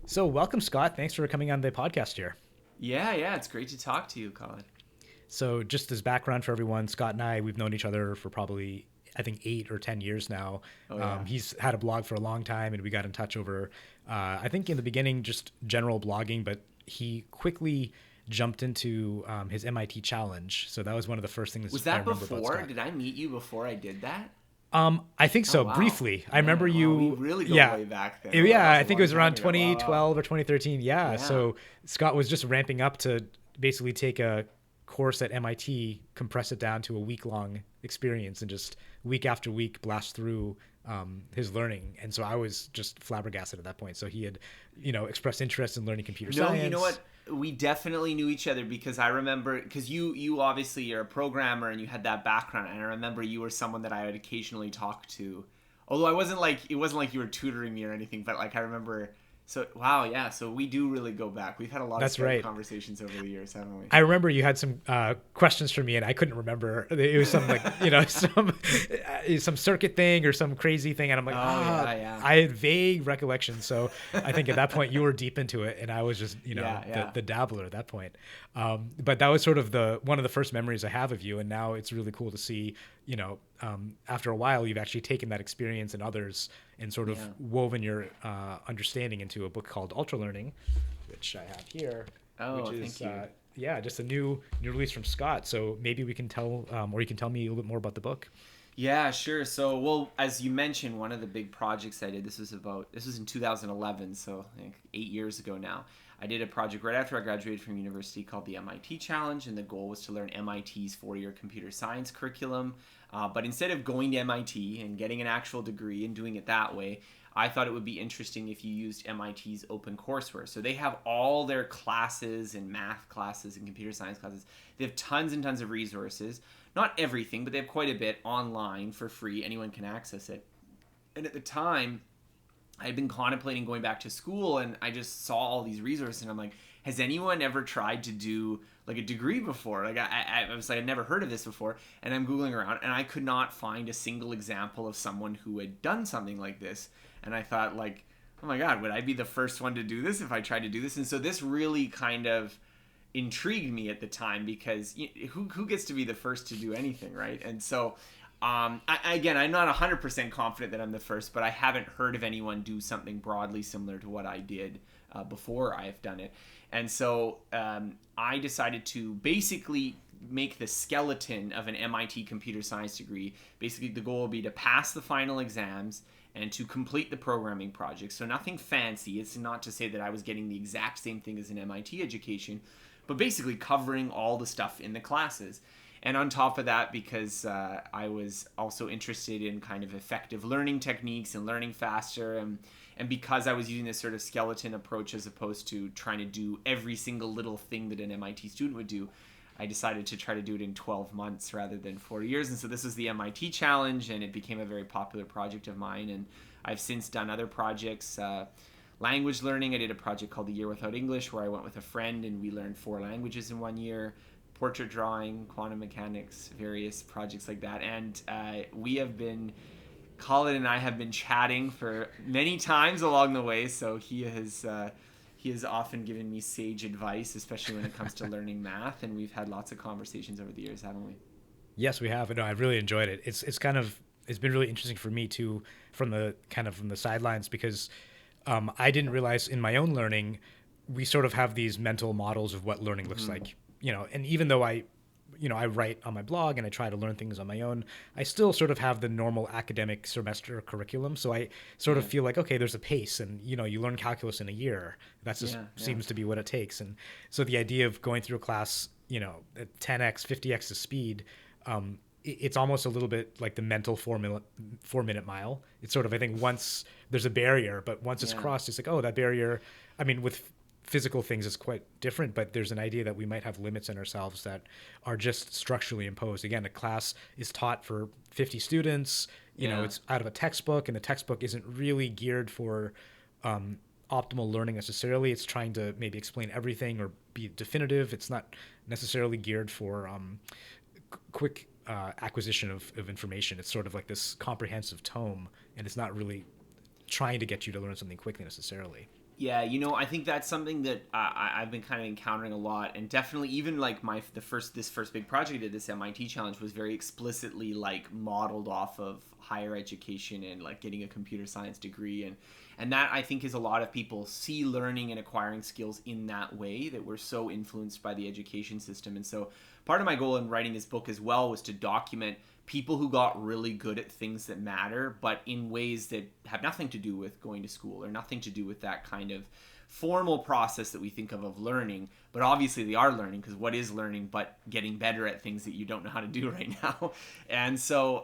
So, welcome, Scott. Thanks for coming on the podcast here. Yeah, it's great to talk to you, Colin. So, just as background for everyone, Scott and we've known each other for probably, I think, 8 or 10 years now. Oh yeah. He's had a blog for a long time, and we got in touch over, I think, in the beginning, just general blogging, but he quickly jumped into his MIT challenge. So, that was one of the first things Was I that remember about before? Scott. Did I meet you before I did that? I think Oh so, wow. briefly. I remember Man, wow, we you, really go yeah. way back then. Oh, that Yeah, was I a think it long was time around ago. Wow, wow. 2012 or 2013. Yeah. Yeah. So Scott was just ramping up to basically take a course at MIT, compress it down to a week long experience, and just week after week blast through his learning. And so I was just flabbergasted at that point. So he had, expressed interest in learning computer No, you know science. what? We definitely knew each other because I remember because you obviously are a programmer and you had that background, and I remember you were someone that I would occasionally talk to. Although it wasn't like you were tutoring me or anything, but like I remember. So wow, yeah. So we do really go back. We've had a lot of That's Skype right. conversations over the years, haven't we? I remember you had some questions for me, and I couldn't remember. It was some like some circuit thing or some crazy thing, and I'm like, Oh yeah, yeah. I had vague recollections. So I think at that point you were deep into it, and I was just Yeah, yeah. the dabbler at that point. But that was sort of the one of the first memories I have of you, and now it's really cool to see. After a while, you've actually taken that experience and others and sort of Yeah. woven your understanding into a book called Ultralearning, which I have here, which Oh, is thank you. yeah, just a new release from Scott. So maybe we can tell, or you can tell me a little bit more about the book. Yeah, sure. So, well, as you mentioned, one of the big projects I did, this was in 2011, so like 8 years ago now. I did a project right after I graduated from university called the MIT Challenge, and the goal was to learn MIT's 4-year computer science curriculum. But instead of going to MIT and getting an actual degree and doing it that way, I thought it would be interesting if you used MIT's open courseware. So they have all their classes and math classes and computer science classes. They have tons and tons of resources. Not everything, but they have quite a bit online for free. Anyone can access it. And at the time, I had been contemplating going back to school, and I just saw all these resources, and I'm like, has anyone ever tried to do like a degree before? Like I was like, I'd never heard of this before, and I'm googling around, and I could not find a single example of someone who had done something like this. And I thought, like, oh my god, would I be the first one to do this if I tried to do this? And so this really kind of intrigued me at the time because who gets to be the first to do anything, right? And so again, I'm not 100% confident that I'm the first, but I haven't heard of anyone do something broadly similar to what I did before I've done it. And so I decided to basically make the skeleton of an MIT computer science degree. Basically, the goal will be to pass the final exams and to complete the programming project. So nothing fancy. It's not to say that I was getting the exact same thing as an MIT education, but basically covering all the stuff in the classes. And on top of that, because I was also interested in kind of effective learning techniques and learning faster, and because I was using this sort of skeleton approach as opposed to trying to do every single little thing that an MIT student would do, I decided to try to do it in 12 months rather than 4 years. And so this was the MIT challenge, and it became a very popular project of mine. And I've since done other projects. Language learning, I did a project called The Year Without English, where I went with a friend and we learned 4 languages in 1 year. Portrait drawing, quantum mechanics, various projects like that. And we have been, Colin and I have been chatting for many times along the way. So he has often given me sage advice, especially when it comes to learning math. And we've had lots of conversations over the years, haven't we? Yes, we have. No, I've really enjoyed it. It's been really interesting for me too, from the sidelines, because I didn't realize in my own learning we sort of have these mental models of what learning looks Mm-hmm. like. And even though I write on my blog and I try to learn things on my own, I still sort of have the normal academic semester curriculum. So I sort of Yeah. feel like, okay, there's a pace, and you learn calculus in a year. That just Yeah. Yeah. seems to be what it takes. And so the idea of going through a class, at 10x, 50x the speed, it's almost a little bit like the mental 4-minute mile. It's sort of, I think, once there's a barrier, but once it's Yeah. crossed, it's like, oh, that barrier. I mean, with physical things is quite different, but there's an idea that we might have limits in ourselves that are just structurally imposed. Again, a class is taught for 50 students. Yeah. It's out of a textbook, and the textbook isn't really geared for optimal learning necessarily. It's trying to maybe explain everything or be definitive. It's not necessarily geared for quick acquisition of information. It's sort of like this comprehensive tome, and it's not really trying to get you to learn something quickly necessarily. Yeah, I think that's something that I've been kind of encountering a lot, and definitely even like this first big project I did, this MIT challenge, was very explicitly like modeled off of higher education and like getting a computer science degree, and that I think is a lot of people see learning and acquiring skills in that way, that we're so influenced by the education system. And so part of my goal in writing this book as well was to document people who got really good at things that matter, but in ways that have nothing to do with going to school or nothing to do with that kind of formal process that we think of learning. But obviously they are learning, because what is learning but getting better at things that you don't know how to do right now? And so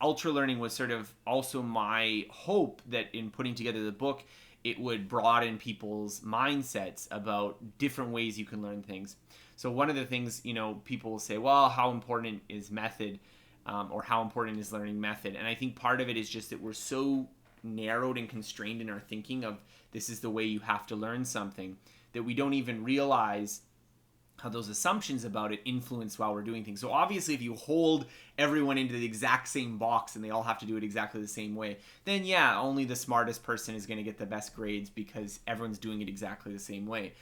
Ultralearning was sort of also my hope that in putting together the book, it would broaden people's mindsets about different ways you can learn things. So one of the things, people will say, well, how important is method? Or how important is learning method? And I think part of it is just that we're so narrowed and constrained in our thinking of this is the way you have to learn something, that we don't even realize how those assumptions about it influence while we're doing things. So obviously if you hold everyone into the exact same box and they all have to do it exactly the same way, then yeah, only the smartest person is going to get the best grades because everyone's doing it exactly the same way.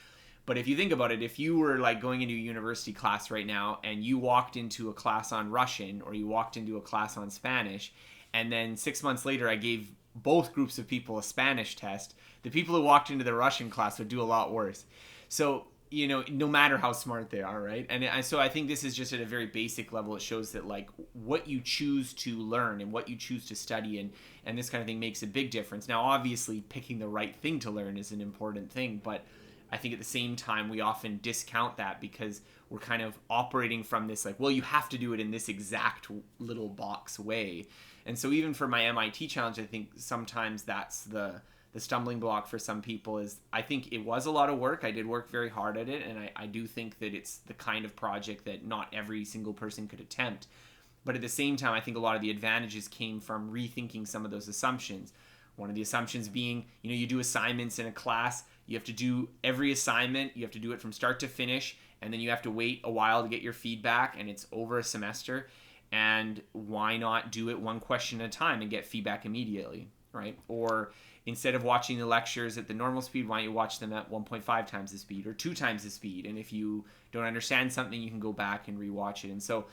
But if you think about it, if you were like going into a university class right now and you walked into a class on Russian or you walked into a class on Spanish, and then 6 months later I gave both groups of people a Spanish test, the people who walked into the Russian class would do a lot worse. So, no matter how smart they are, right? And so I think this is just at a very basic level. It shows that like what you choose to learn and what you choose to study and this kind of thing makes a big difference. Now, obviously, picking the right thing to learn is an important thing, but I think at the same time, we often discount that because we're kind of operating from this like, well, you have to do it in this exact little box way. And so even for my MIT challenge, I think sometimes that's the stumbling block for some people. Is I think it was a lot of work. I did work very hard at it. And I do think that it's the kind of project that not every single person could attempt. But at the same time, I think a lot of the advantages came from rethinking some of those assumptions. One of the assumptions being, you do assignments in a class. You have to do every assignment. You have to do it from start to finish. And then you have to wait a while to get your feedback. And it's over a semester. And why not do it one question at a time and get feedback immediately, right? Or instead of watching the lectures at the normal speed, why don't you watch them at 1.5 times the speed or 2 times the speed? And if you don't understand something, you can go back and rewatch it. And so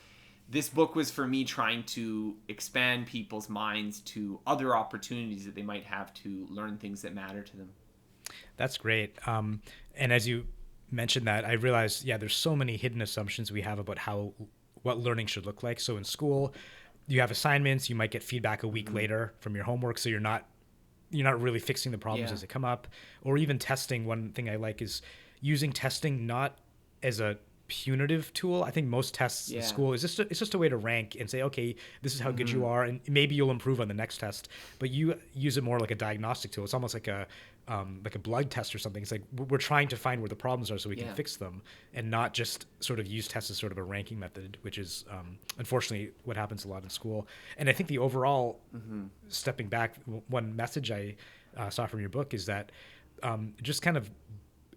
this book was for me trying to expand people's minds to other opportunities that they might have to learn things that matter to them. That's great. And as you mentioned that, I realized, there's so many hidden assumptions we have about what learning should look like. So in school, you have assignments, you might get feedback a week later from your homework. So you're not really fixing the problems as they come up. Or even testing. One thing I like is using testing not as a punitive tool. I think most tests in school it's just a way to rank and say, okay, this is how good you are, and maybe you'll improve on the next test. But you use it more like a diagnostic tool. It's almost like a blood test or something. It's like we're trying to find where the problems are so we can fix them, and not just sort of use tests as sort of a ranking method, which is unfortunately what happens a lot in school. And I think the overall stepping back, one message I saw from your book is that just kind of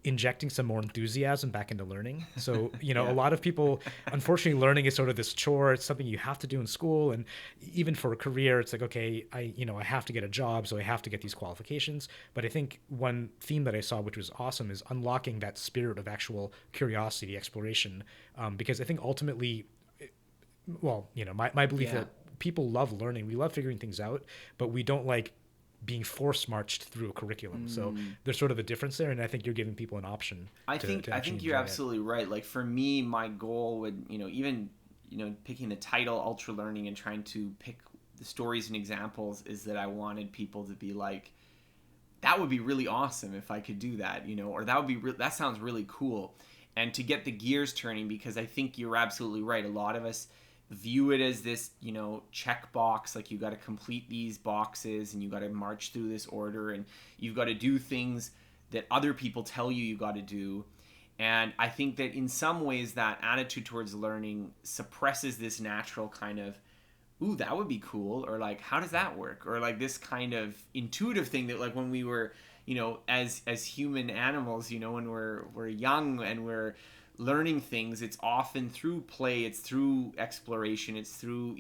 injecting some more enthusiasm back into learning. So, a lot of people, unfortunately, learning is sort of this chore. It's something you have to do in school. And even for a career, it's like, okay, I have to get a job, so I have to get these qualifications. But I think one theme that I saw, which was awesome, is unlocking that spirit of actual curiosity, exploration. Because I think ultimately, my belief that people love learning. We love figuring things out, but we don't like being force marched through a curriculum. So there's sort of a difference there, and I think you're giving people an option. I think you're absolutely right. Like for me, my goal would, even picking the title Ultralearning and trying to pick the stories and examples, is that I wanted people to be like, that would be really awesome if I could do that, or that sounds really cool, and to get the gears turning, because I think you're absolutely right. A lot of us view it as this, checkbox, like you got to complete these boxes and you got to march through this order and you've got to do things that other people tell you got to do. And I think that in some ways that attitude towards learning suppresses this natural kind of, ooh, that would be cool, or like, how does that work? Or like this kind of intuitive thing that like when we were, as human animals, when we're young and we're learning things, it's often through play, it's through exploration, it's through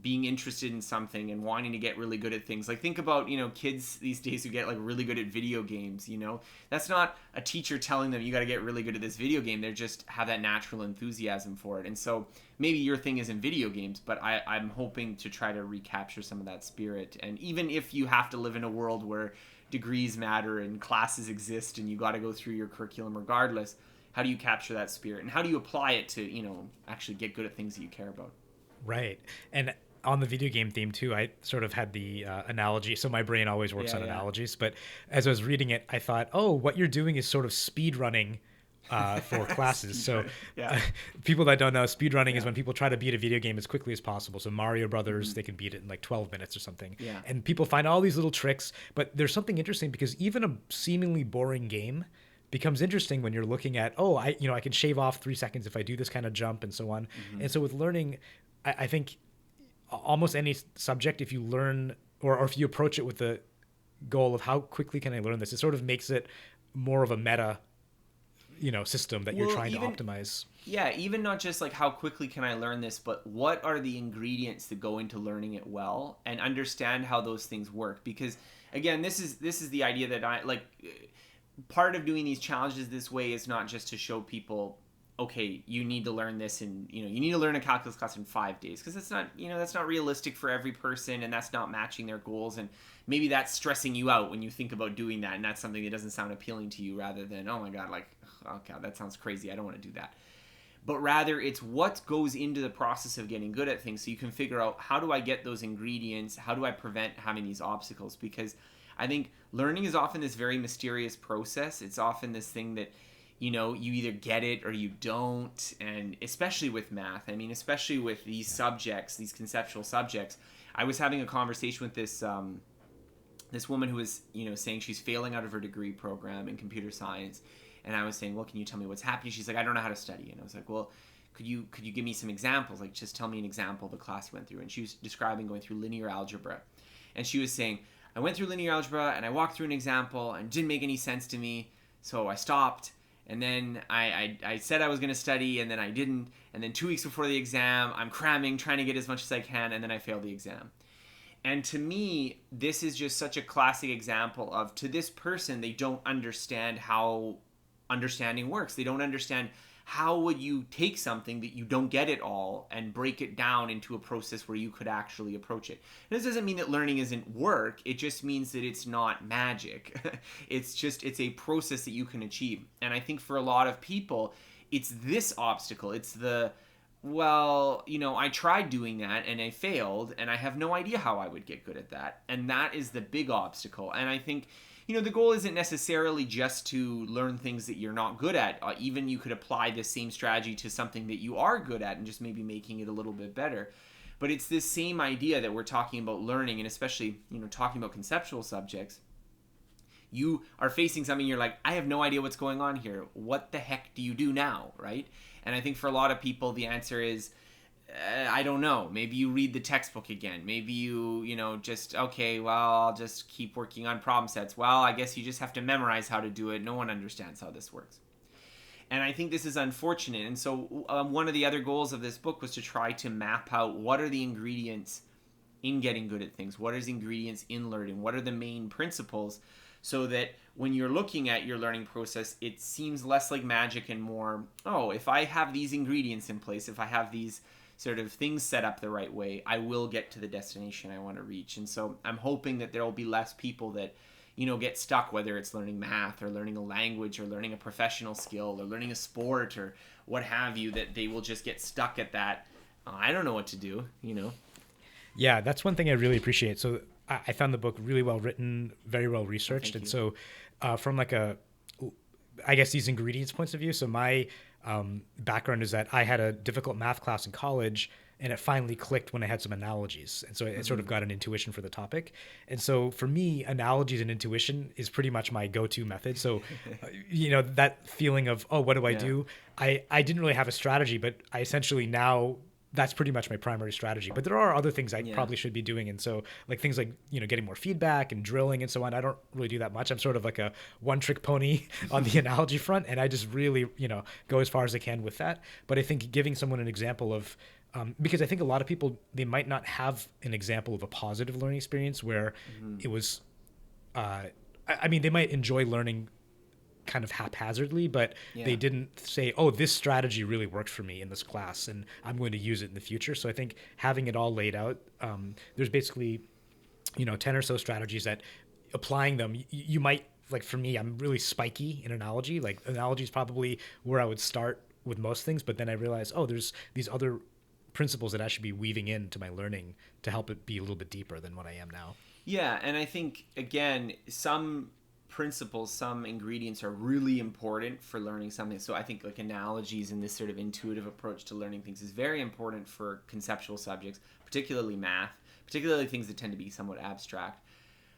being interested in something and wanting to get really good at things. Like think about, kids these days who get like really good at video games, That's not a teacher telling them you got to get really good at this video game. They just have that natural enthusiasm for it. And so maybe your thing isn't video games, but I'm hoping to try to recapture some of that spirit. And even if you have to live in a world where degrees matter and classes exist and you got to go through your curriculum regardless, how do you capture that spirit and how do you apply it to, actually get good at things that you care about? Right. And on the video game theme too, I sort of had the analogy. So my brain always works on analogies. But as I was reading it, I thought, oh, what you're doing is sort of speed running for classes. So people that don't know, speed running is when people try to beat a video game as quickly as possible. So Mario Brothers, they can beat it in like 12 minutes or something. Yeah. And people find all these little tricks. But there's something interesting because even a seemingly boring game becomes interesting when you're looking at, I can shave off 3 seconds if I do this kind of jump and so on. And so with learning, I think almost any subject, if you learn or if you approach it with the goal of how quickly can I learn this, it sort of makes it more of a meta, system that you're trying to optimize. Yeah, even not just like how quickly can I learn this, but what are the ingredients that go into learning it well, and understand how those things work. Because again, this is the idea that I like. Part of doing these challenges this way is not just to show people, okay, you need to learn this and you need to learn a calculus class in 5 days, because it's not, that's not realistic for every person, and that's not matching their goals, and maybe that's stressing you out when you think about doing that, and that's something that doesn't sound appealing to you, rather than, oh my god, like, oh god, that sounds crazy, I don't want to do that. But rather it's what goes into the process of getting good at things, so you can figure out, how do I get those ingredients, how do I prevent having these obstacles? Because I think learning is often this very mysterious process. It's often this thing that you either get it or you don't. And especially with math, especially with these subjects, these conceptual subjects. I was having a conversation with this woman who was, saying she's failing out of her degree program in computer science. And I was saying, well, can you tell me what's happening? She's like, I don't know how to study. And I was like, well, could you give me some examples? Like, just tell me an example of the class you went through. And she was describing going through linear algebra. And she was saying, I went through linear algebra and I walked through an example and it didn't make any sense to me. So I stopped. And then I said I was going to study, and then I didn't. And then 2 weeks before the exam, I'm cramming, trying to get as much as I can, and then I failed the exam. And to me, this is just such a classic example of, to this person, they don't understand how understanding works. They don't understand how would you take something that you don't get at all and break it down into a process where you could actually approach it. And this doesn't mean that learning isn't work. It just means that it's not magic. It's a process that you can achieve. And I think for a lot of people, it's this obstacle. It's I tried doing that and I failed, and I have no idea how I would get good at that. And that is the big obstacle. And I think the goal isn't necessarily just to learn things that you're not good at. Even you could apply the same strategy to something that you are good at and just maybe making it a little bit better. But it's this same idea that we're talking about learning, and especially, talking about conceptual subjects. You are facing something, you're like, I have no idea what's going on here. What the heck do you do now, right? And I think for a lot of people, the answer is, I don't know. Maybe you read the textbook again. Maybe you just, okay, well, I'll just keep working on problem sets. Well, I guess you just have to memorize how to do it. No one understands how this works. And I think this is unfortunate. And so one of the other goals of this book was to try to map out, what are the ingredients in getting good at things? What are the ingredients in learning? What are the main principles? So that when you're looking at your learning process, it seems less like magic and more, if I have these ingredients in place, if I have these sort of things set up the right way, I will get to the destination I want to reach. And so I'm hoping that there will be less people that, get stuck, whether it's learning math or learning a language or learning a professional skill or learning a sport or what have you, that they will just get stuck at that. I don't know what to do, Yeah, that's one thing I really appreciate. So I found the book really well written, very well researched. And so from I guess these ingredients points of view, so my background is that I had a difficult math class in college, and it finally clicked when I had some analogies. And so I sort of got an intuition for the topic. And so for me, analogies and intuition is pretty much my go-to method. So, that feeling of, what do I do? I didn't really have a strategy, but I essentially now that's pretty much my primary strategy. But there are other things I Yeah. probably should be doing. And so like things like, getting more feedback and drilling and so on, I don't really do that much. I'm sort of like a one trick pony on the analogy front. And I just really, go as far as I can with that. But I think giving someone an example of, because I think a lot of people, they might not have an example of a positive learning experience where it was, I mean, they might enjoy learning kind of haphazardly, but Yeah. they didn't say, "Oh, this strategy really worked for me in this class, and I'm going to use it in the future." So I think having it all laid out, there's basically, 10 or so strategies that applying them, you might like. For me, I'm really spiky in analogy. Like analogy is probably where I would start with most things, but then I realize, oh, there's these other principles that I should be weaving into my learning to help it be a little bit deeper than what I am now. Yeah, and I think again, some principles, some ingredients are really important for learning something. So I think like analogies and this sort of intuitive approach to learning things is very important for conceptual subjects, particularly math, particularly things that tend to be somewhat abstract.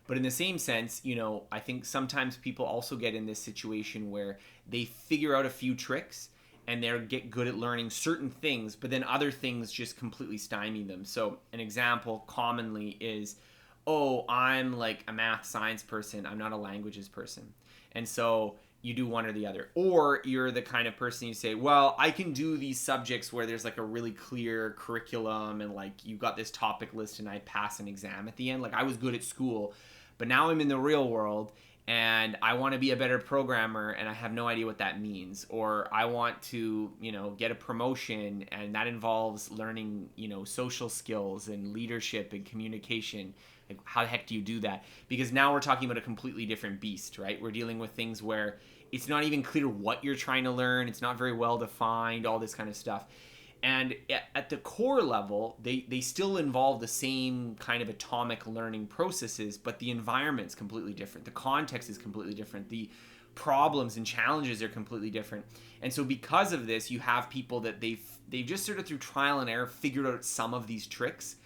But in the same sense, I think sometimes people also get in this situation where they figure out a few tricks and they get good at learning certain things, but then other things just completely stymie them. So an example commonly is, oh, I'm like a math science person, I'm not a languages person. And so you do one or the other. Or you're the kind of person you say, well, I can do these subjects where there's like a really clear curriculum and like you got this topic list and I pass an exam at the end. Like I was good at school, but now I'm in the real world and I want to be a better programmer and I have no idea what that means. Or I want to, get a promotion and that involves learning, social skills and leadership and communication. Like, how the heck do you do that? Because now we're talking about a completely different beast, right? We're dealing with things where it's not even clear what you're trying to learn. It's not very well defined, all this kind of stuff. And at the core level, they still involve the same kind of atomic learning processes, but the environment's completely different. The context is completely different. The problems and challenges are completely different. And so because of this, you have people that they've just sort of through trial and error figured out some of these tricks.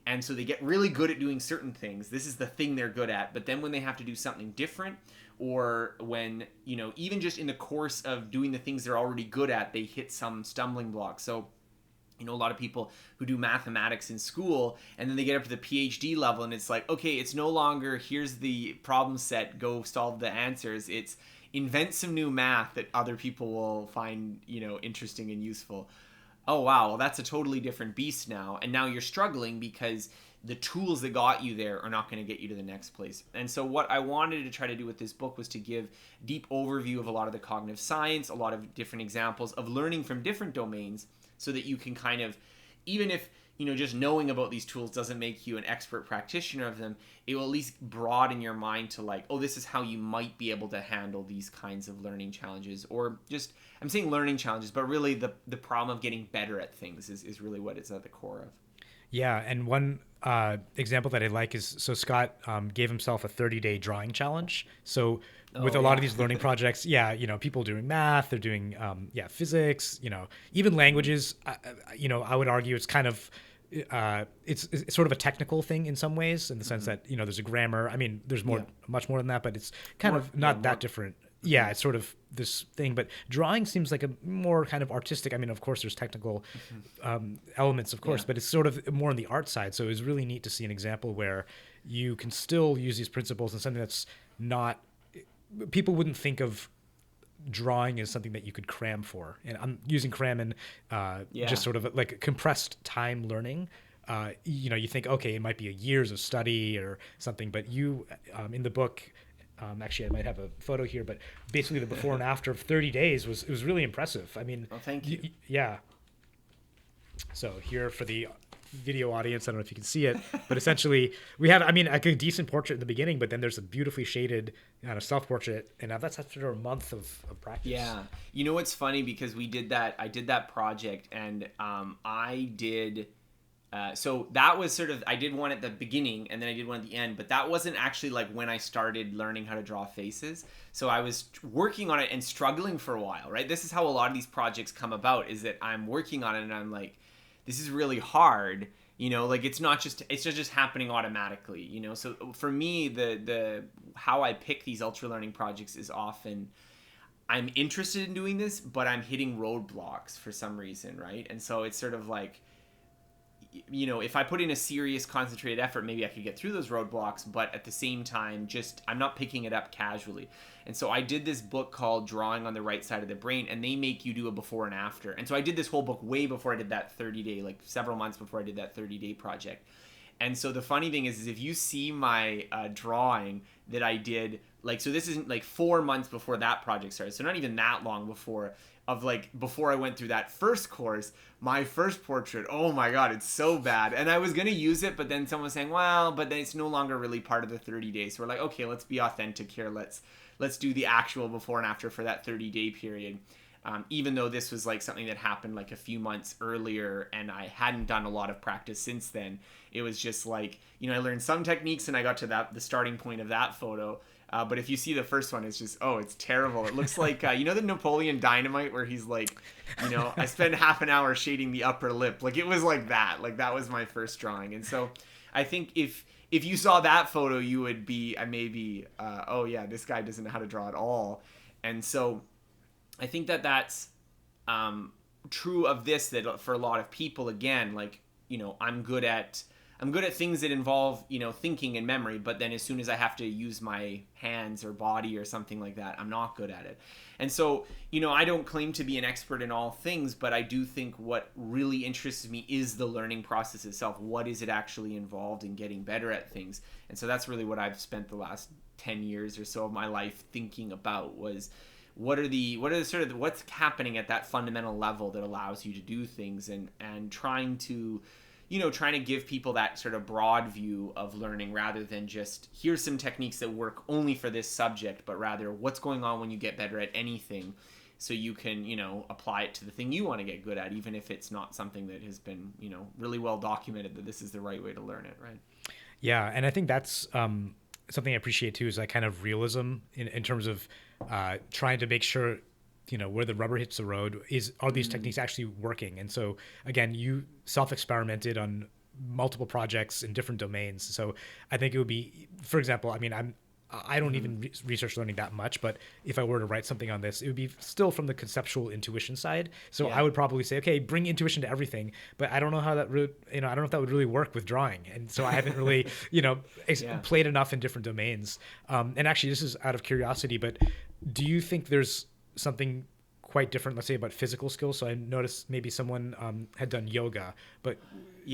And so they get really good at doing certain things. This is the thing they're good at. But then when they have to do something different, or when, even just in the course of doing the things they're already good at, they hit some stumbling blocks. So, a lot of people who do mathematics in school and then they get up to the PhD level and it's like, okay, it's no longer here's the problem set, go solve the answers. It's invent some new math that other people will find, interesting and useful. Oh wow, well that's a totally different beast now. And now you're struggling because the tools that got you there are not going to get you to the next place. And so what I wanted to try to do with this book was to give deep overview of a lot of the cognitive science, a lot of different examples of learning from different domains so that you can kind of, even if, just knowing about these tools doesn't make you an expert practitioner of them, it will at least broaden your mind to like, oh, this is how you might be able to handle these kinds of learning challenges. Or just, I'm saying learning challenges, but really the problem of getting better at things is really what it's at the core of. Yeah, and one example that I like is, so Scott gave himself a 30-day drawing challenge. So with Oh a lot of yeah. these learning projects, yeah, people doing math, they're doing physics, even languages. I would argue it's kind of it's sort of a technical thing in some ways, in the sense that there's a grammar. I mean, there's much more than that, but it's kind More, of yeah, not more. that different. Yeah, it's sort of this thing, but drawing seems like a more kind of artistic. I mean, of course, there's technical elements, of course, Yeah. but it's sort of more on the art side. So it was really neat to see an example where you can still use these principles in something that's not. People wouldn't think of drawing as something that you could cram for, and I'm using cram in Yeah. just sort of like compressed time learning. You think, okay, it might be a years of study or something, but you in the book. Actually, I might have a photo here, but basically the before and after of 30 days was really impressive. I mean, Oh, thank you. yeah. So here for the video audience, I don't know if you can see it, but essentially we have, I mean, like a decent portrait in the beginning, but then there's a beautifully shaded kind of self-portrait, and now that's after a month of practice. Yeah. You know what's funny, because I did that project and I did so that was sort of, I did one at the beginning and then I did one at the end, but that wasn't actually like when I started learning how to draw faces. So I was working on it and struggling for a while, right? This is how a lot of these projects come about, is that I'm working on it and I'm like, this is really hard, like it's not just happening automatically, So for me, the how I pick these ultra learning projects is often I'm interested in doing this, but I'm hitting roadblocks for some reason, right? And so it's sort of like, if I put in a serious concentrated effort, maybe I could get through those roadblocks, but at the same time, just I'm not picking it up casually. And so I did this book called Drawing on the Right Side of the Brain, and they make you do a before and after. And so I did this whole book way before I did that 30-day, like several months before I did that 30-day project. And so the funny thing is if you see my drawing that I did, like, so this isn't like 4 months before that project started, so not even that long before I went through that first course, my first portrait, oh my God, it's so bad. And I was going to use it, but then someone was saying, well, but then it's no longer really part of the 30 days. So we're like, okay, let's be authentic here. Let's do the actual before and after for that 30-day period. Even though this was like something that happened like a few months earlier and I hadn't done a lot of practice since then. It was just like, I learned some techniques and I got to the starting point of that photo. But if you see the first one, it's just, it's terrible. It looks like, the Napoleon Dynamite where he's like, I spent half an hour shading the upper lip. Like, it was like that. Like, that was my first drawing. And so I think if you saw that photo, you would be maybe, this guy doesn't know how to draw at all. And so I think that's true of this, that for a lot of people, again, like, I'm good at things that involve, thinking and memory, but then as soon as I have to use my hands or body or something like that, I'm not good at it. And so, I don't claim to be an expert in all things, but I do think what really interests me is the learning process itself. What is it actually involved in getting better at things? And so that's really what I've spent the last 10 years or so of my life thinking about, was what's happening at that fundamental level that allows you to do things, and trying to give people that sort of broad view of learning, rather than just here's some techniques that work only for this subject, but rather what's going on when you get better at anything, so you can, apply it to the thing you want to get good at, even if it's not something that has been, really well documented that this is the right way to learn it, right? Yeah, and I think that's something I appreciate too, is that kind of realism in terms of trying to make sure, where the rubber hits the road are these techniques actually working? And so again, you self-experimented on multiple projects in different domains. So I think it would be, for example, I don't even research learning that much, but if I were to write something on this, it would be still from the conceptual intuition side. So I would probably say, okay, bring intuition to everything, but I don't know how that I don't know if that would really work with drawing. And so I haven't really, played enough in different domains. And actually, this is out of curiosity, but do you think there's something quite different, let's say, about physical skills? So I noticed maybe someone had done yoga, but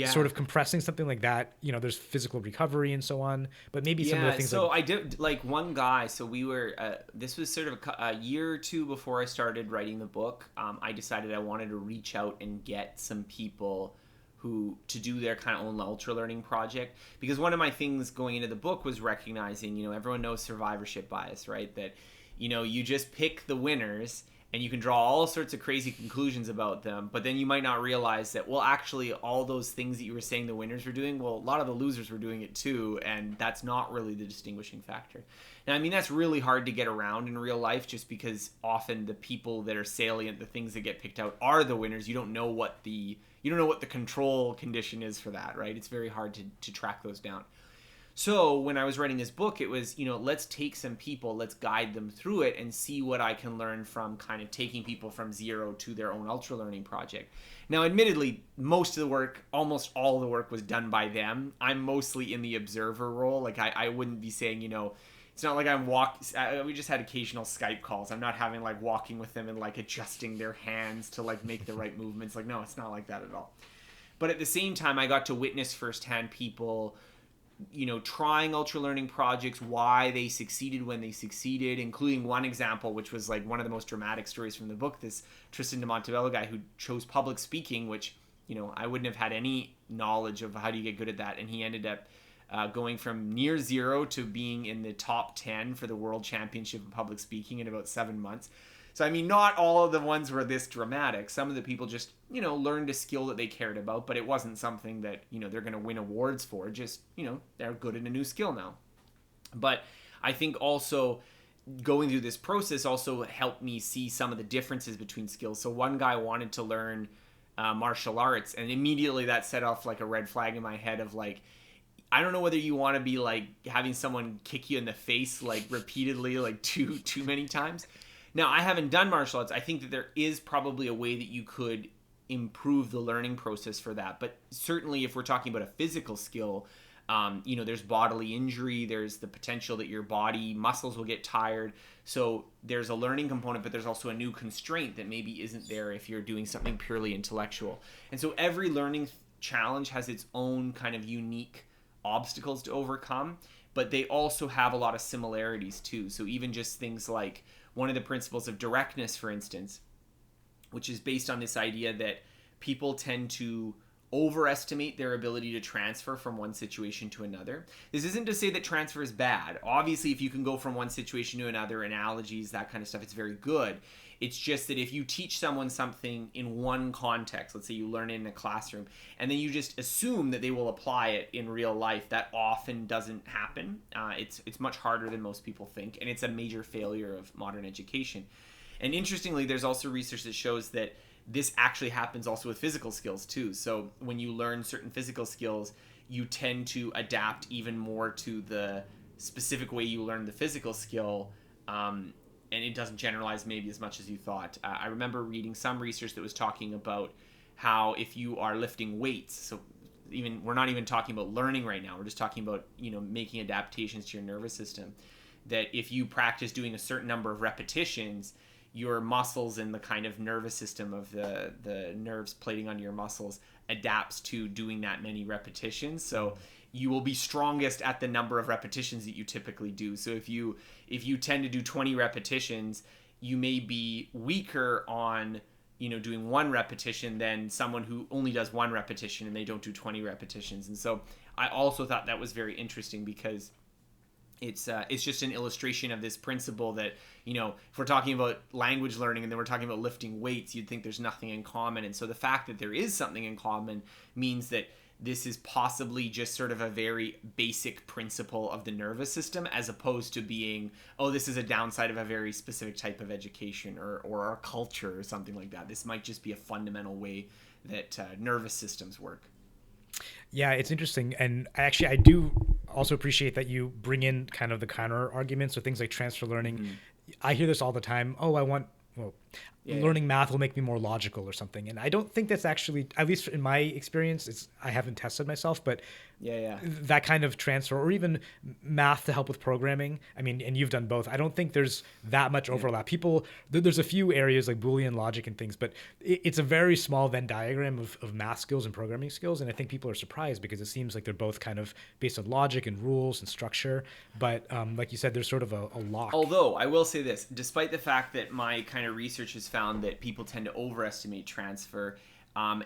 sort of compressing something like that, there's physical recovery and so on, but maybe some of the things. So I did, like, one guy, so we were, this was sort of a year or two before I started writing the book. I decided I wanted to reach out and get some people to do their kind of own ultra learning project, because one of my things going into the book was recognizing, everyone knows survivorship bias, right? That, you just pick the winners and you can draw all sorts of crazy conclusions about them, but then you might not realize that, well, actually, all those things that you were saying the winners were doing, well, a lot of the losers were doing it too, and that's not really the distinguishing factor. Now, that's really hard to get around in real life, just because often the people that are salient, the things that get picked out, are the winners. You don't know what the control condition is for that, right? It's very hard to track those down. So when I was writing this book, it was, let's take some people, let's guide them through it and see what I can learn from kind of taking people from zero to their own ultra learning project. Now, admittedly, most of the work, almost all the work was done by them. I'm mostly in the observer role. Like, I wouldn't be saying, it's not like we just had occasional Skype calls. I'm not having like walking with them and like adjusting their hands to like make the right movements. Like, no, it's not like that at all. But at the same time, I got to witness firsthand people trying ultra learning projects, why they succeeded when they succeeded, including one example, which was like one of the most dramatic stories from the book, this Tristan de Montebello guy who chose public speaking, which, I wouldn't have had any knowledge of how do you get good at that. And he ended up going from near zero to being in the top 10 for the world championship of public speaking in about 7 months. So, not all of the ones were this dramatic. Some of the people just, learned a skill that they cared about, but it wasn't something that, they're going to win awards for. Just, they're good at a new skill now. But I think also going through this process also helped me see some of the differences between skills. So one guy wanted to learn martial arts, and immediately that set off like a red flag in my head of like, I don't know whether you want to be like having someone kick you in the face like repeatedly, like too many times. Now, I haven't done martial arts. I think that there is probably a way that you could improve the learning process for that. But certainly if we're talking about a physical skill, there's bodily injury, there's the potential that your body muscles will get tired. So there's a learning component, but there's also a new constraint that maybe isn't there if you're doing something purely intellectual. And so every learning challenge has its own kind of unique obstacles to overcome, but they also have a lot of similarities too. So even just things like one of the principles of directness, for instance, which is based on this idea that people tend to overestimate their ability to transfer from one situation to another. This isn't to say that transfer is bad. Obviously, if you can go from one situation to another, analogies, that kind of stuff, it's very good. It's just that if you teach someone something in one context, let's say you learn it in a classroom, and then you just assume that they will apply it in real life, that often doesn't happen. It's much harder than most people think, and it's a major failure of modern education. And interestingly, there's also research that shows that this actually happens also with physical skills too. So when you learn certain physical skills, you tend to adapt even more to the specific way you learn the physical skill, and it doesn't generalize maybe as much as you thought. I remember reading some research that was talking about how if you are lifting weights, so we're not even talking about learning right now, we're just talking about making adaptations to your nervous system, that if you practice doing a certain number of repetitions, your muscles and the kind of nervous system of the nerves plating onto your muscles adapts to doing that many repetitions. So you will be strongest at the number of repetitions that you typically do. So if you tend to do 20 repetitions, you may be weaker on doing one repetition than someone who only does one repetition and they don't do 20 repetitions. And so I also thought that was very interesting, because it's just an illustration of this principle that, if we're talking about language learning and then we're talking about lifting weights, you'd think there's nothing in common. And so the fact that there is something in common means that this is possibly just sort of a very basic principle of the nervous system, as opposed to being, this is a downside of a very specific type of education or a culture or something like that. This might just be a fundamental way that nervous systems work. Yeah, it's interesting. And I do also appreciate that you bring in kind of the counter arguments, so things like transfer learning. Mm-hmm. I hear this all the time. Learning math will make me more logical or something. And I don't think that's actually, at least in my experience, I haven't tested myself, but that kind of transfer, or even math to help with programming. I mean, and you've done both. I don't think there's that much overlap. There's a few areas like Boolean logic and things, but it's a very small Venn diagram of math skills and programming skills. And I think people are surprised because it seems like they're both kind of based on logic and rules and structure. But like you said, there's sort of a lock. Although I will say this, despite the fact that my kind of research has found that people tend to overestimate transfer,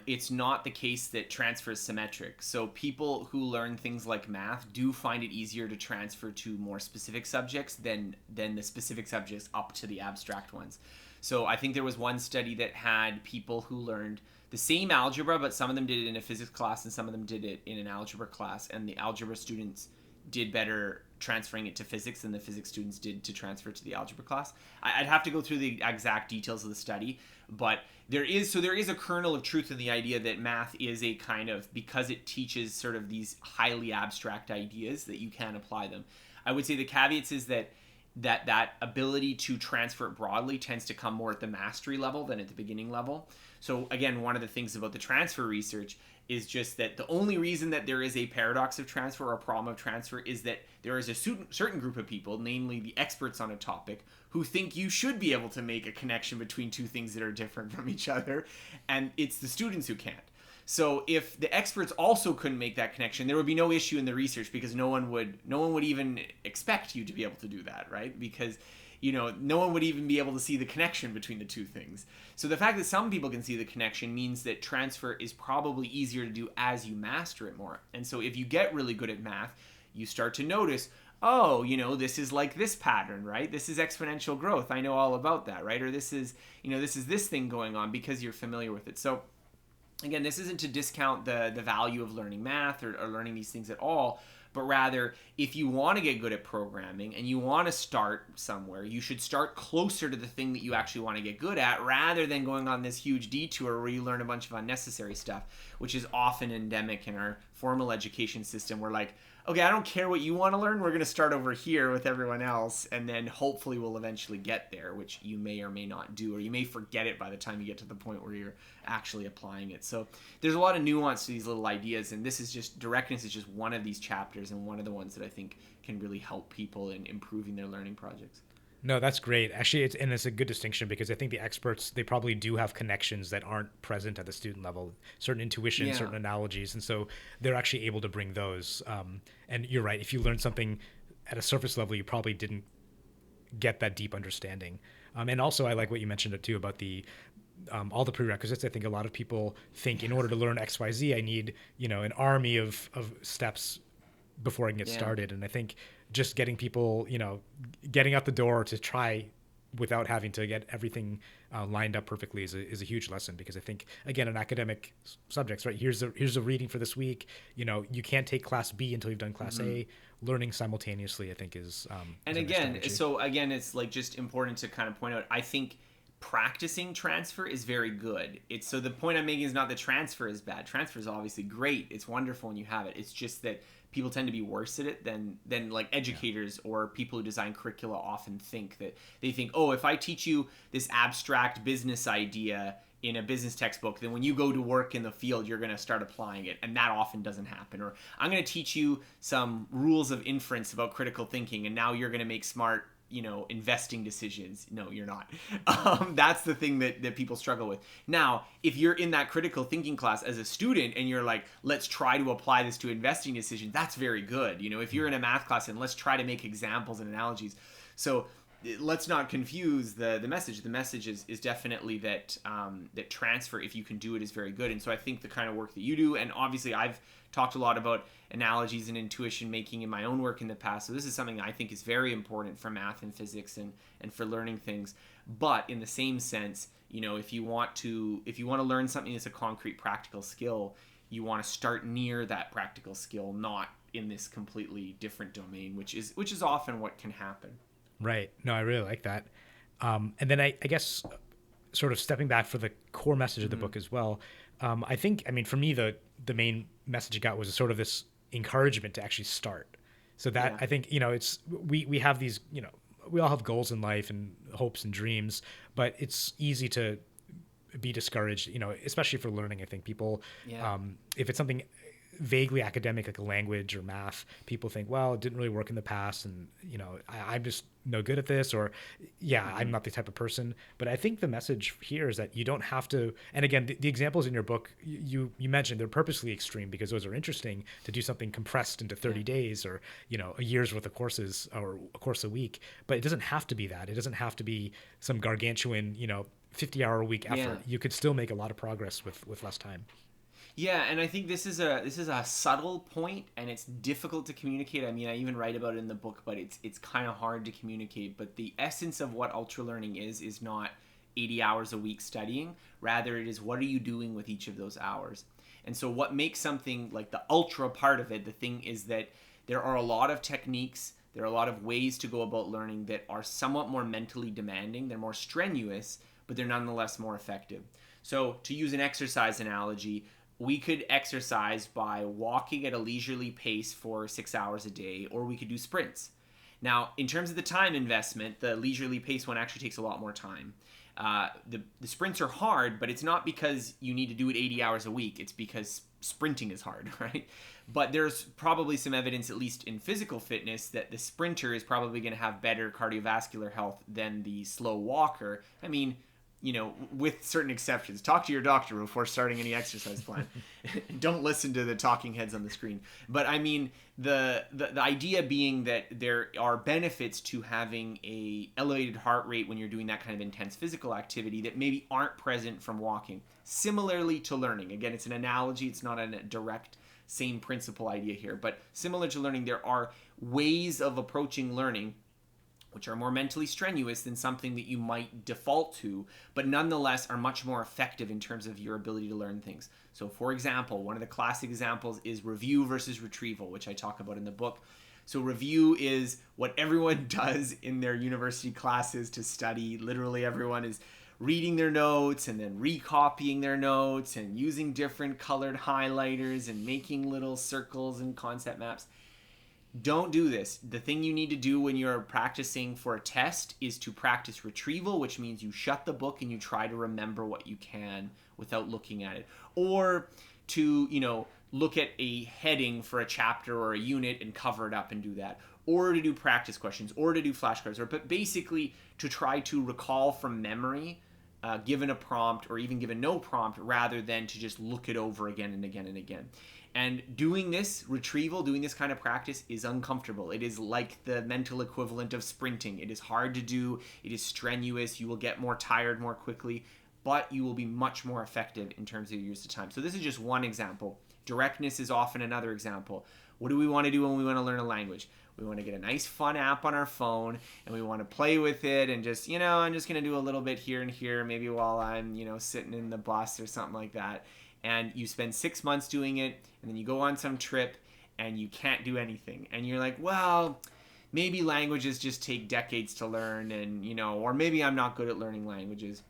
it's not the case that transfer is symmetric. So people who learn things like math do find it easier to transfer to more specific subjects than the specific subjects up to the abstract ones. So I think there was one study that had people who learned the same algebra, but some of them did it in a physics class and some of them did it in an algebra class, and the algebra students did better transferring it to physics than the physics students did to transfer to the algebra class. I'd have to go through the exact details of the study, but there is a kernel of truth in the idea that math is a kind of, because it teaches sort of these highly abstract ideas, that you can apply them. I would say the caveats is that ability to transfer it broadly tends to come more at the mastery level than at the beginning level. So again, one of the things about the transfer research is just that the only reason that there is a paradox of transfer or a problem of transfer is that there is a certain group of people, namely the experts on a topic, who think you should be able to make a connection between two things that are different from each other, and it's the students who can't. So if the experts also couldn't make that connection, there would be no issue in the research, because no one would even expect you to be able to do that, right? Because no one would even be able to see the connection between the two things. So the fact that some people can see the connection means that transfer is probably easier to do as you master it more. And so if you get really good at math, you start to notice, this is like this pattern, right? This is exponential growth. I know all about that, right? Or this is this thing going on, because you're familiar with it. So again, this isn't to discount the value of learning math or learning these things at all, but rather, if you want to get good at programming and you want to start somewhere, you should start closer to the thing that you actually want to get good at, rather than going on this huge detour where you learn a bunch of unnecessary stuff, which is often endemic in our formal education system, we're like, okay, I don't care what you want to learn. We're going to start over here with everyone else, and then hopefully we'll eventually get there, which you may or may not do, or you may forget it by the time you get to the point where you're actually applying it. So there's a lot of nuance to these little ideas, and this is just, directness is just one of these chapters and one of the ones that I think can really help people in improving their learning projects. No, that's great. Actually, it's a good distinction because I think the experts, they probably do have connections that aren't present at the student level, certain intuition, Yeah. certain analogies, and so they're actually able to bring those. And you're right. If you learn something at a surface level, you probably didn't get that deep understanding. And also, I like what you mentioned too about the all the prerequisites. I think a lot of people think in order to learn X, Y, Z, I need an army of steps before I can get started. And I think just getting people, getting out the door to try without having to get everything lined up perfectly is a huge lesson, because I think, again, in academic subjects, right, here's a reading for this week. You can't take class B until you've done class A. Learning simultaneously, I think, is and is again, so again, it's like just important to kind of point out, I think practicing transfer is very good. It's, so the point I'm making is not that transfer is bad. Transfer is obviously great. It's wonderful when you have it. It's just that people tend to be worse at it than like educators or people who design curricula often think. That they think, oh, if I teach you this abstract business idea in a business textbook, then when you go to work in the field, you're going to start applying it. And that often doesn't happen. Or I'm going to teach you some rules of inference about critical thinking, and now you're going to make smart investing decisions. No, you're not. That's the thing that people struggle with. Now, if you're in that critical thinking class as a student and you're like, let's try to apply this to investing decisions, that's very good. If you're in a math class and let's try to make examples and analogies. So let's not confuse the message. The message is definitely that that transfer, if you can do it, is very good. And so I think the kind of work that you do, and obviously I've talked a lot about analogies and intuition making in my own work in the past. So this is something I think is very important for math and physics and for learning things. But in the same sense, if you want to learn something that's a concrete practical skill, you want to start near that practical skill, not in this completely different domain, which is often what can happen. Right. No, I really like that. And then I guess sort of stepping back for the core message of the book as well. I mean, for me, the main message I got was sort of this encouragement to actually start. So that I think, it's, we have these, we all have goals in life and hopes and dreams, but it's easy to be discouraged, especially for learning. I think people, if it's something vaguely academic, like a language or math, people think, well, it didn't really work in the past, and I'm just no good at this, or I'm not the type of person. But I think the message here is that you don't have to. And again, the examples in your book you mentioned, they're purposely extreme because those are interesting, to do something compressed into 30 days or a year's worth of courses or a course a week. But it doesn't have to be that. It doesn't have to be some gargantuan 50-hour a week effort. You could still make a lot of progress with less time. Yeah, and I think this is a subtle point, and it's difficult to communicate. I mean, I even write about it in the book, but it's kind of hard to communicate. But the essence of what ultralearning is not 80 hours a week studying. Rather, it is, what are you doing with each of those hours? And so what makes something like the ultra part of it, the thing is that there are a lot of techniques, there are a lot of ways to go about learning that are somewhat more mentally demanding. They're more strenuous, but they're nonetheless more effective. So to use an exercise analogy, we could exercise by walking at a leisurely pace for 6 hours a day, or we could do sprints. Now, in terms of the time investment, the leisurely pace one actually takes a lot more time. The sprints are hard, but it's not because you need to do it 80 hours a week. It's because sprinting is hard, right? But there's probably some evidence, at least in physical fitness, that the sprinter is probably going to have better cardiovascular health than the slow walker. I mean, with certain exceptions. Talk to your doctor before starting any exercise plan. Don't listen to the talking heads on the screen. But I mean, the idea being that there are benefits to having a elevated heart rate when you're doing that kind of intense physical activity that maybe aren't present from walking. Similarly to learning. Again, it's an analogy. It's not a direct same principle idea here. But similar to learning, there are ways of approaching learning which are more mentally strenuous than something that you might default to, but nonetheless are much more effective in terms of your ability to learn things. So for example, one of the classic examples is review versus retrieval, which I talk about in the book. So review is what everyone does in their university classes to study. Literally everyone is reading their notes and then recopying their notes and using different colored highlighters and making little circles and concept maps. Don't do this. The thing you need to do when you're practicing for a test is to practice retrieval, which means you shut the book and you try to remember what you can without looking at it. Or to, look at a heading for a chapter or a unit and cover it up and do that. Or to do practice questions, or to do flashcards, but basically to try to recall from memory, given a prompt or even given no prompt, rather than to just look it over again and again and again. And doing this retrieval, doing this kind of practice is uncomfortable. It is like the mental equivalent of sprinting. It is hard to do. It is strenuous. You will get more tired more quickly, but you will be much more effective in terms of your use of time. So this is just one example. Directness is often another example. What do we want to do when we want to learn a language? We want to get a nice fun app on our phone and we want to play with it and just, I'm just going to do a little bit here and here, maybe while I'm, sitting in the bus or something like that. And you spend 6 months doing it, and then you go on some trip and you can't do anything. And you're like, well, maybe languages just take decades to learn, and, or maybe I'm not good at learning languages.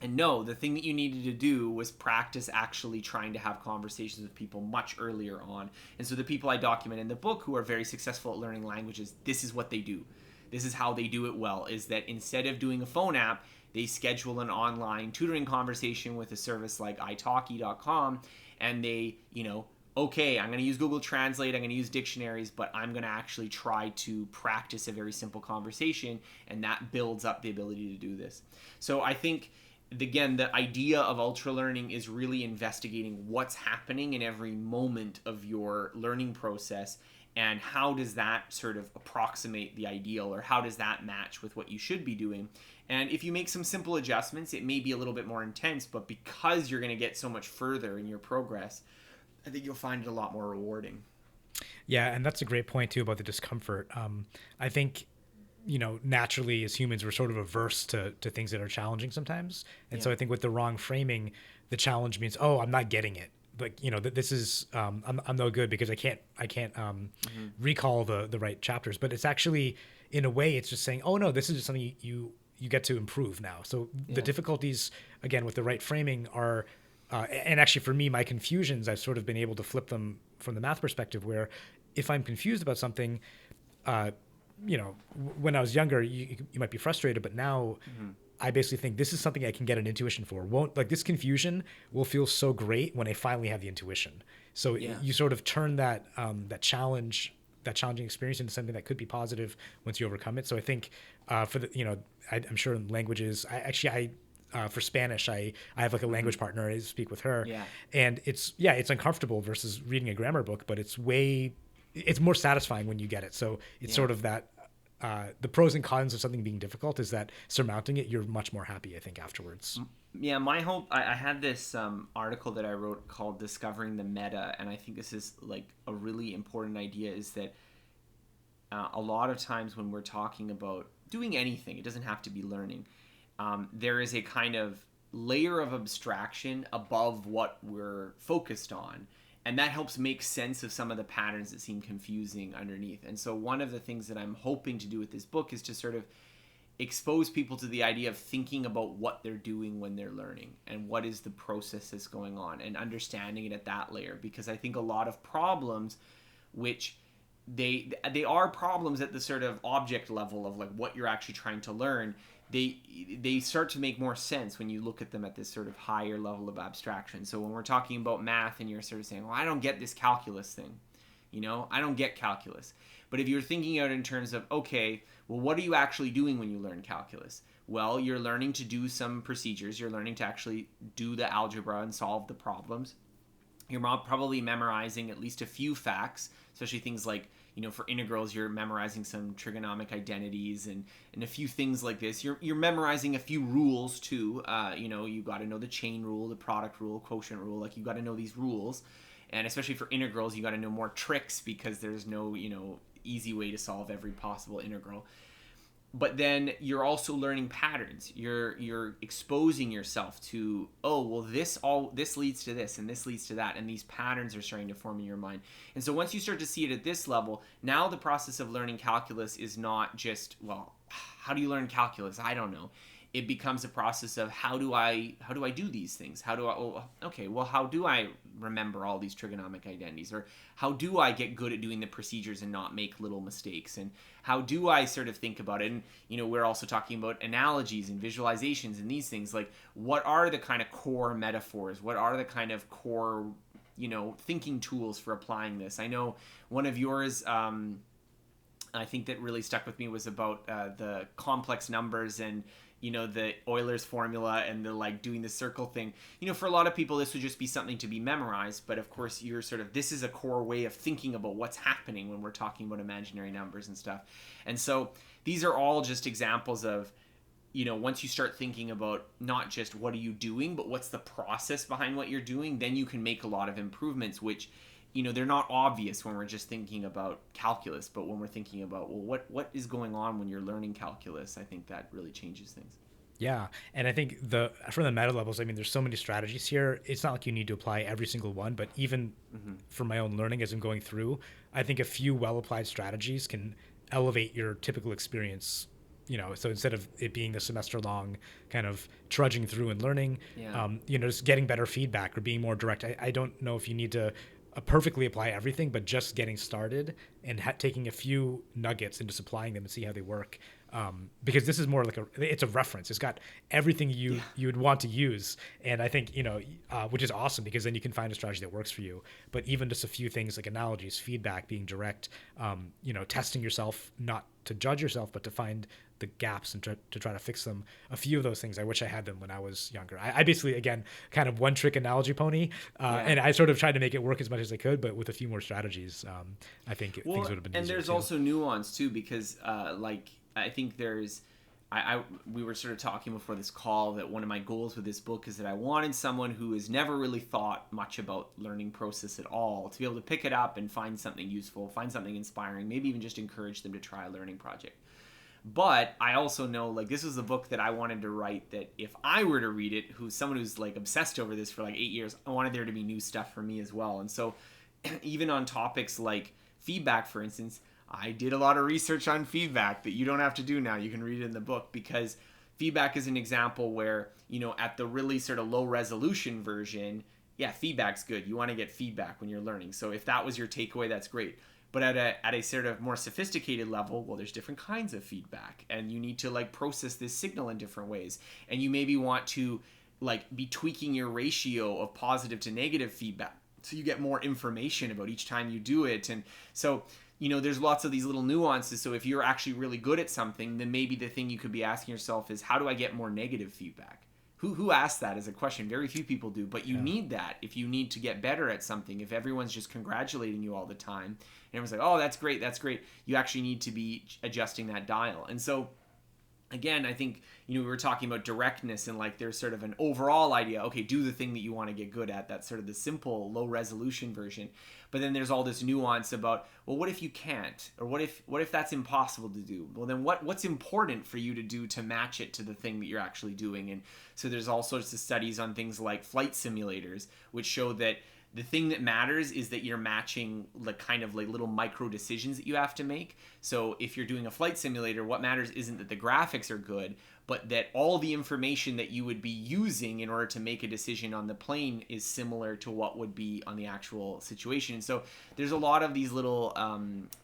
And no, the thing that you needed to do was practice actually trying to have conversations with people much earlier on. And so the people I document in the book who are very successful at learning languages, this is what they do. This is how they do it well, is that instead of doing a phone app, they schedule an online tutoring conversation with a service like italki.com, and they, okay, I'm going to use Google Translate, I'm going to use dictionaries, but I'm going to actually try to practice a very simple conversation, and that builds up the ability to do this. So I think, again, the idea of ultralearning is really investigating what's happening in every moment of your learning process, and how does that sort of approximate the ideal, or how does that match with what you should be doing. And if you make some simple adjustments, it may be a little bit more intense, but because you're going to get so much further in your progress, I think you'll find it a lot more rewarding. Yeah, and that's a great point too about the discomfort. I think, naturally as humans, we're sort of averse to things that are challenging sometimes. And so I think with the wrong framing, the challenge means, oh, I'm not getting it. Like, this is, I'm no good because I can't recall the right chapters. But it's actually, in a way, it's just saying, oh no, this is just something you get to improve now. So the difficulties, again, with the right framing are, and actually for me, my confusions, I've sort of been able to flip them from the math perspective, where if I'm confused about something, when I was younger, you might be frustrated, but now I basically think this is something I can get an intuition for. This confusion will feel so great when I finally have the intuition. So you sort of turn that challenging experience into something that could be positive once you overcome it. So I think for the, I'm sure in languages, for Spanish, I have like a language partner. I speak with her, and it's uncomfortable versus reading a grammar book, but it's more satisfying when you get it. So it's sort of that. The pros and cons of something being difficult is that surmounting it, you're much more happy, I think, afterwards. Yeah, my hope, I had this article that I wrote called Discovering the Meta, and I think this is like a really important idea, is that a lot of times when we're talking about doing anything, it doesn't have to be learning, there is a kind of layer of abstraction above what we're focused on. And that helps make sense of some of the patterns that seem confusing underneath. And so one of the things that I'm hoping to do with this book is to sort of expose people to the idea of thinking about what they're doing when they're learning and what is the process that's going on, and understanding it at that layer. Because I think a lot of problems, which they are problems at the sort of object level of like what you're actually trying to learn, they start to make more sense when you look at them at this sort of higher level of abstraction. So when we're talking about math and you're sort of saying, well, I don't get this calculus thing, I don't get calculus. But if you're thinking out in terms of, okay, well, what are you actually doing when you learn calculus? Well, you're learning to do some procedures. You're learning to actually do the algebra and solve the problems. You're probably memorizing at least a few facts, especially things like, for integrals, you're memorizing some trigonomic identities and a few things like this. You're memorizing a few rules too. You got to know the chain rule, the product rule, quotient rule. Like, you got to know these rules. And especially for integrals, you got to know more tricks, because there's no, easy way to solve every possible integral. But then you're also learning patterns. You're exposing yourself to, oh, well, this leads to this, and this leads to that, and these patterns are starting to form in your mind. And so once you start to see it at this level, now the process of learning calculus is not just, well, how do you learn calculus? I don't know. it becomes a process of how do I do these things? How do I, how do I remember all these trigonomic identities? Or how do I get good at doing the procedures and not make little mistakes? And how do I sort of think about it? And, we're also talking about analogies and visualizations and these things. Like, what are the kind of core metaphors? What are the kind of core, thinking tools for applying this? I know one of yours, I think that really stuck with me was about the complex numbers and, the Euler's formula and the like doing the circle thing. For a lot of people, this would just be something to be memorized. But of course, you're sort of, this is a core way of thinking about what's happening when we're talking about imaginary numbers and stuff. And so these are all just examples of, once you start thinking about not just what are you doing, but what's the process behind what you're doing, then you can make a lot of improvements, which, they're not obvious when we're just thinking about calculus, but when we're thinking about, well, what is going on when you're learning calculus, I think that really changes things. Yeah. And I think from the meta levels, I mean, there's so many strategies here. It's not like you need to apply every single one, but even for my own learning as I'm going through, I think a few well-applied strategies can elevate your typical experience. So instead of it being the semester long kind of trudging through and learning, just getting better feedback or being more direct. I don't know if you need to perfectly apply everything, but just getting started and taking a few nuggets and just applying them and see how they work. Because this is more like it's a reference. It's got everything you would want to use. And I think, which is awesome because then you can find a strategy that works for you. But even just a few things like analogies, feedback, being direct, testing yourself, not to judge yourself, but to find the gaps and to try to fix them. A few of those things, I wish I had them when I was younger. I basically, again, kind of one trick analogy pony. And I sort of tried to make it work as much as I could, but with a few more strategies, I think things would have been easier. And there's also nuance too, because I think there's, we were sort of talking before this call that one of my goals with this book is that I wanted someone who has never really thought much about learning process at all to be able to pick it up and find something useful, find something inspiring, maybe even just encourage them to try a learning project. But I also know, like, this was a book that I wanted to write that if I were to read it, someone who's like obsessed over this for like 8 years, I wanted there to be new stuff for me as well. And so even on topics like feedback, for instance, I did a lot of research on feedback that you don't have to do now. You can read it in the book, because feedback is an example where, at the really sort of low resolution version, feedback's good. You want to get feedback when you're learning. So if that was your takeaway, that's great. But at a sort of more sophisticated level, well, there's different kinds of feedback, and you need to like process this signal in different ways. And you maybe want to like be tweaking your ratio of positive to negative feedback so you get more information about each time you do it. And so, there's lots of these little nuances. So if you're actually really good at something, then maybe the thing you could be asking yourself is, how do I get more negative feedback? Who asks that as a question? Very few people do, but you need that if you need to get better at something. If everyone's just congratulating you all the time and everyone's like, oh, that's great, you actually need to be adjusting that dial. And so again, I think, we were talking about directness, and like there's sort of an overall idea, okay, do the thing that you want to get good at. That's sort of the simple low resolution version. But then there's all this nuance about, well, what if you can't? Or what if that's impossible to do? Well, then what's important for you to do to match it to the thing that you're actually doing? And so there's all sorts of studies on things like flight simulators, which show that the thing that matters is that you're matching the kind of like little micro decisions that you have to make. So if you're doing a flight simulator, what matters isn't that the graphics are good, but that all the information that you would be using in order to make a decision on the plane is similar to what would be on the actual situation. And so there's a lot of these little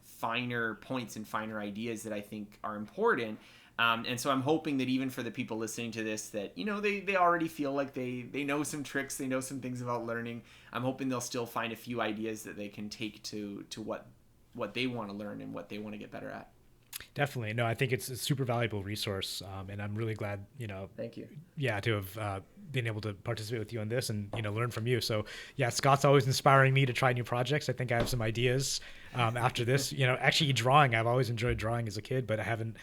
finer points and finer ideas that I think are important. And so I'm hoping that even for the people listening to this that, they already feel like they know some tricks, they know some things about learning. I'm hoping they'll still find a few ideas that they can take to what they want to learn and what they want to get better at. Definitely. No, I think it's a super valuable resource. And I'm really glad, Thank you. Yeah, to have been able to participate with you on this and, learn from you. So yeah, Scott's always inspiring me to try new projects. I think I have some ideas after this, actually drawing. I've always enjoyed drawing as a kid, but I haven't,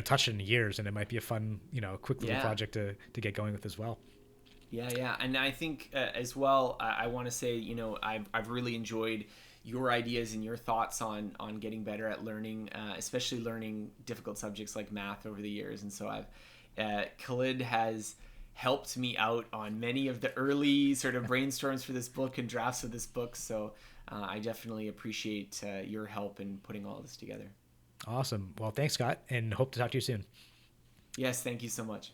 touched it in years, and it might be a fun, quick little project to get going with as well. Yeah. And I think as well, I want to say, I've really enjoyed your ideas and your thoughts on getting better at learning, especially learning difficult subjects like math over the years. And so Khalid has helped me out on many of the early sort of brainstorms for this book and drafts of this book. So I definitely appreciate your help in putting all this together. Awesome. Well, thanks, Scott, and hope to talk to you soon. Yes, thank you so much.